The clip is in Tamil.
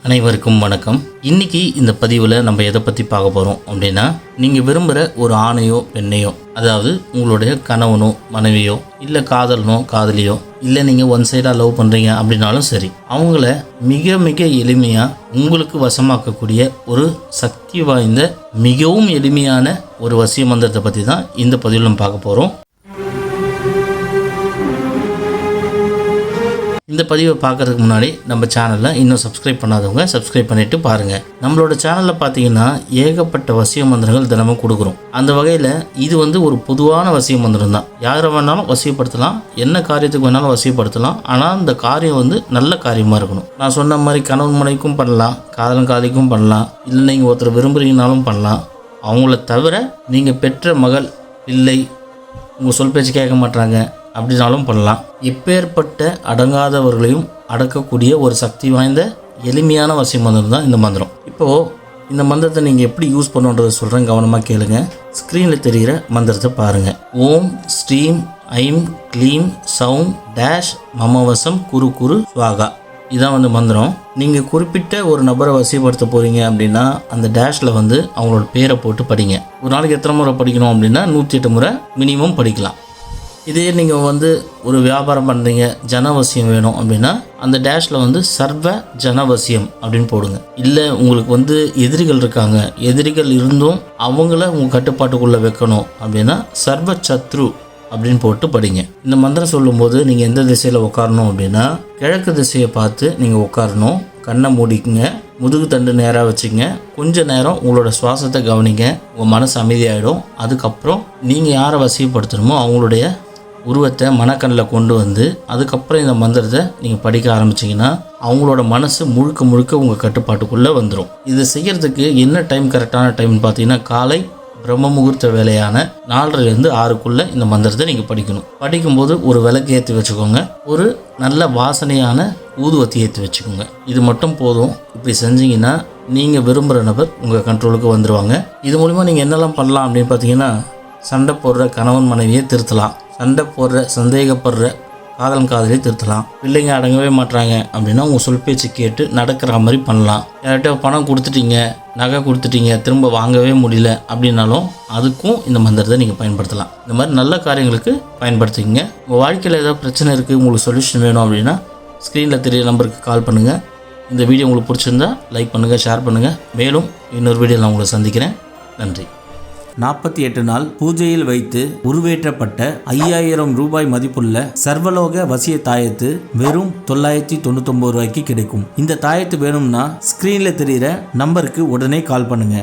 அனைவருக்கும் வணக்கம். இன்னைக்கு இந்த பதிவில் நம்ம எதை பற்றி பார்க்க போகிறோம் அப்படின்னா, நீங்கள் விரும்புகிற ஒரு ஆணையோ பெண்ணையோ, அதாவது உங்களுடைய கணவனோ மனைவியோ இல்லை காதலனோ காதலியோ இல்லை நீங்கள் ஒன் சைடாக லவ் பண்ணுறீங்க அப்படின்னாலும் சரி, அவங்கள மிக மிக எளிமையாக உங்களுக்கு வசமாக்கக்கூடிய ஒரு சக்தி வாய்ந்த மிகவும் எளிமையான ஒரு வசிய மந்திரத்தை பற்றி தான் இந்த பதிவில் நம்ம பார்க்க போகிறோம். இந்த பதிவை பார்க்குறதுக்கு முன்னாடி நம்ம சேனலில் இன்னும் சப்ஸ்கிரைப் பண்ணாதவங்க சப்ஸ்கிரைப் பண்ணிவிட்டு பாருங்கள். நம்மளோட சேனலில் பார்த்தீங்கன்னா ஏகப்பட்ட வசிய மந்திரங்கள் தினமும் கொடுக்குறோம். அந்த வகையில் இது ஒரு பொதுவான வசிய மந்திரம் தான். யாரை வேணாலும் வசியப்படுத்தலாம், என்ன காரியத்துக்கு வேணாலும் வசியப்படுத்தலாம். ஆனால் அந்த காரியம் நல்ல காரியமாக இருக்கணும். நான் சொன்ன மாதிரி கணவன் மனைவிக்கும் பண்ணலாம், காதலன் காதலிக்கும் பண்ணலாம், இல்லை நீங்கள் ஒருத்தர் விரும்புகிறீங்கனாலும் பண்ணலாம். அவங்கள தவிர நீங்கள் பெற்ற மகள் பிள்ளை உங்கள் சொல் பேச்சு கேட்க மாட்டாங்க அப்படின்னாலும் பண்ணலாம். எப்பேற்பட்ட அடங்காதவர்களையும் அடக்கக்கூடிய ஒரு சக்தி வாய்ந்த எளிமையான வசிய மந்திரம் தான் இந்த மந்திரம். இப்போது இந்த மந்திரத்தை நீங்கள் எப்படி யூஸ் பண்ணுன்றதை சொல்கிறேன், கவனமாக கேளுங்க. ஸ்க்ரீனில் தெரிகிற மந்திரத்தை பாருங்கள். ஓம் ஸ்ரீம் ஐம் க்ளீம் சௌம் டேஷ் மமவசம் குரு குரு ஸ்வாகா. இதான் மந்திரம். நீங்கள் குறிப்பிட்ட ஒரு நபரை வசியப்படுத்த போகிறீங்க அப்படின்னா அந்த டேஷில் அவங்களோட பேரை போட்டு படிங்க. ஒரு நாளைக்கு எத்தனை முறை படிக்கணும் அப்படின்னா 108 முறை மினிமம் படிக்கலாம். இதே நீங்கள் ஒரு வியாபாரம் பண்ணுறீங்க, ஜனவசியம் வேணும் அப்படின்னா அந்த டேஷில் சர்வ ஜனவசியம் அப்படின்னு போடுங்க. இல்லை உங்களுக்கு எதிரிகள் இருக்காங்க, எதிரிகள் இருந்தும் அவங்கள உங்கள் கட்டுப்பாட்டுக்குள்ளே வைக்கணும் அப்படின்னா சர்வ சத்ரு அப்படின்னு போட்டு படிங்க. இந்த மந்திரம் சொல்லும்போது நீங்கள் எந்த திசையில் உட்காரணும் அப்படின்னா கிழக்கு திசையை பார்த்து நீங்கள் உட்காரணும். கண்ணை மூடிக்குங்க, முதுகு தண்டு நேராக வச்சுங்க. கொஞ்ச நேரம் உங்களோட சுவாசத்தை கவனிங்க, உங்கள் மனசு அமைதியாகிடும். அதுக்கப்புறம் நீங்கள் யாரை வசியப்படுத்தணுமோ அவங்களுடைய உருவத்தை மனக்கண்ணில் கொண்டு அதுக்கப்புறம் இந்த மந்திரத்தை நீங்கள் படிக்க ஆரம்பிச்சிங்கன்னா அவங்களோட மனசு முழுக்க முழுக்க உங்கள் கட்டுப்பாட்டுக்குள்ளே வந்துடும். இது செய்கிறதுக்கு என்ன டைம் கரெக்டான டைம்னு பார்த்தீங்கன்னா காலை பிரம்ம முகூர்த்த வேலையான 4லேருந்து 6க்குள்ளே இந்த மந்திரத்தை நீங்கள் படிக்கணும். படிக்கும்போது ஒரு விளக்கு ஏற்றி வச்சுக்கோங்க, ஒரு நல்ல வாசனையான ஊதுவத்தி ஏற்றி வச்சுக்கோங்க. இது மட்டும் போதும். இப்படி செஞ்சீங்கன்னா நீங்கள் விரும்புகிற நபர் உங்கள் கண்ட்ரோலுக்கு வந்துடுவாங்க. இது மூலிமா நீங்கள் என்னெல்லாம் பண்ணலாம் அப்படின்னு பார்த்தீங்கன்னா, சண்டை போடுற கணவன் மனைவியை திருத்தலாம், சண்டை போடுற சந்தேகப்படுற காதலன் காதலியை திருத்தலாம், பிள்ளைங்க அடங்கவே மாட்டுறாங்க அப்படின்னா உங்கள் சொல் பேச்சு கேட்டு நடக்கிற மாதிரி பண்ணலாம். யார்கிட்ட பணம் கொடுத்துட்டீங்க, நகை கொடுத்துட்டீங்க, திரும்ப வாங்கவே முடியல அப்படின்னாலும் அதுக்கும் இந்த மந்திரத்தை நீங்கள் பயன்படுத்தலாம். இந்த மாதிரி நல்ல காரியங்களுக்கு பயன்படுத்திக்கங்க. உங்கள் வாழ்க்கையில் ஏதாவது பிரச்சனை இருக்குது, உங்களுக்கு சொல்யூஷன் வேணும் அப்படின்னா ஸ்க்ரீனில் தெரிய நம்பருக்கு கால் பண்ணுங்கள். இந்த வீடியோ உங்களுக்கு பிடிச்சிருந்தா லைக் பண்ணுங்கள், ஷேர் பண்ணுங்கள். மேலும் இன்னொரு வீடியோவில் நான் உங்களை சந்திக்கிறேன். நன்றி. 48 நாள் பூஜையில் வைத்து உருவேற்றப்பட்ட 5000 ரூபாய் மதிப்புள்ள சர்வலோக வசிய தாயத்து வெறும் 999 ரூபாய்க்கு கிடைக்கும். இந்த தாயத்து வேணும்னா ஸ்கிரீன்ல தெரிகிற நம்பருக்கு உடனே கால் பண்ணுங்க.